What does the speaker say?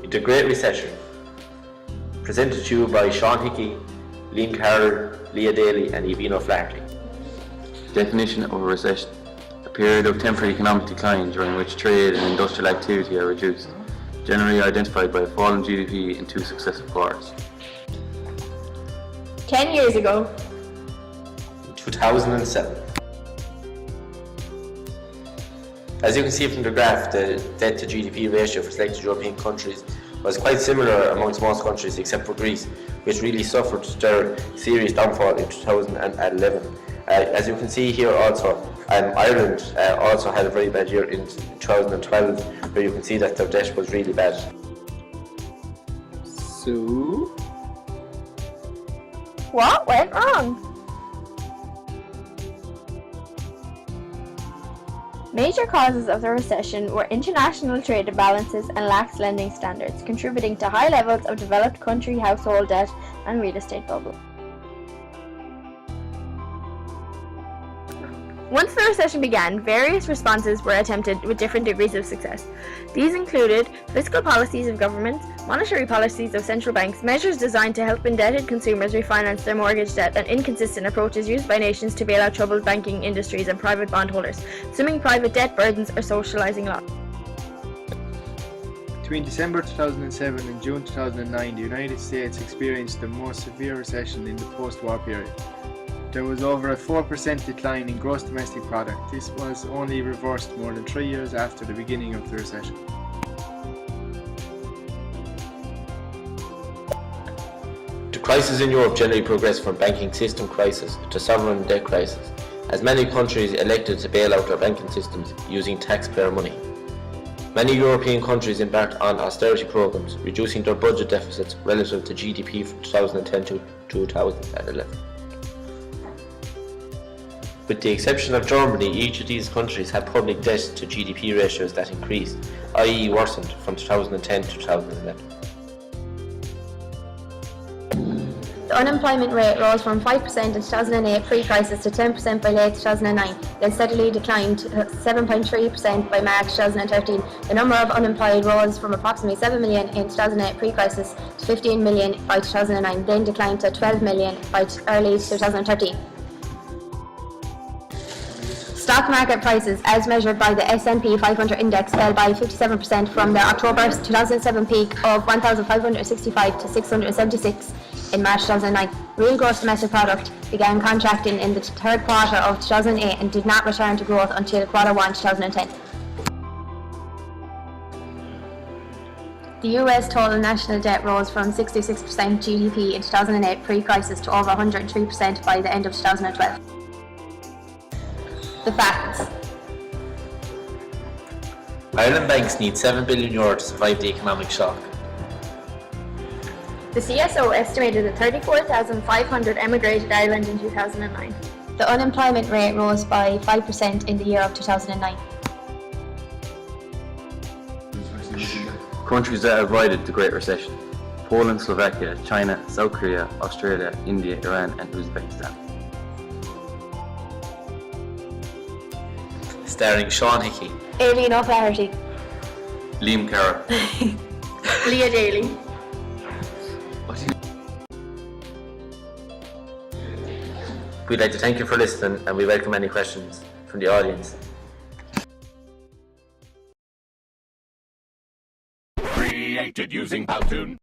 The Great Recession, presented to you by Sean Hickey, Liam Carroll, Leah Daly and Evino Flaherty. Definition of a recession: a period of temporary economic decline during which trade and industrial activity are reduced, generally identified by a fall in GDP in two successive quarters. 10 years ago. 2007. As you can see from the graph, the debt to GDP ratio for selected European countries was quite similar amongst most countries except for Greece, which really suffered their serious downfall in 2011. As you can see here also, Ireland also had a very bad year in 2012, where you can see that their debt was really bad. So, What went wrong? Major causes of the recession were international trade imbalances and lax lending standards, contributing to high levels of developed country household debt and real estate bubble. Once the recession began, various responses were attempted with different degrees of success. These included fiscal policies of governments, monetary policies of central banks, measures designed to help indebted consumers refinance their mortgage debt, and inconsistent approaches used by nations to bail out troubled banking industries and private bondholders, assuming private debt burdens or socializing loss. between December 2007 and June 2009, the United States experienced the most severe recession in the post-war period. There was over a 4% decline in gross domestic product. This was only reversed more than 3 years after the beginning of the recession. The crisis in Europe generally progressed from banking system crisis to sovereign debt crisis, as many countries elected to bail out their banking systems using taxpayer money. Many European countries embarked on austerity programs, reducing their budget deficits relative to GDP from 2010 to 2011. With the exception of Germany, each of these countries had public debt to GDP ratios that increased, i.e. worsened, from 2010 to 2011. The unemployment rate rose from 5% in 2008 pre-crisis to 10% by late 2009, then steadily declined to 7.3% by March 2013. The number of unemployed rose from approximately 7 million in 2008 pre-crisis to 15 million by 2009, then declined to 12 million by early 2013. Stock market prices, as measured by the S&P 500 index, fell by 57% from their October 2007 peak of 1,565 to 676 in March 2009. Real gross domestic product began contracting in the third quarter of 2008 and did not return to growth until Q1 2010. The US total national debt rose from 66% GDP in 2008 pre-crisis to over 103% by the end of 2012. The facts. Ireland banks need €7 billion to survive the economic shock. The CSO estimated that 34,500 emigrated Ireland in 2009. The unemployment rate rose by 5% in the year of 2009. Countries that avoided the Great Recession: Poland, Slovakia, China, South Korea, Australia, India, Iran and Uzbekistan. Starring Sean Hickey, Evino Flaherty, Liam Carroll. Leah Daly. We'd like to thank you for listening and we welcome any questions from the audience. Created using Powtoon.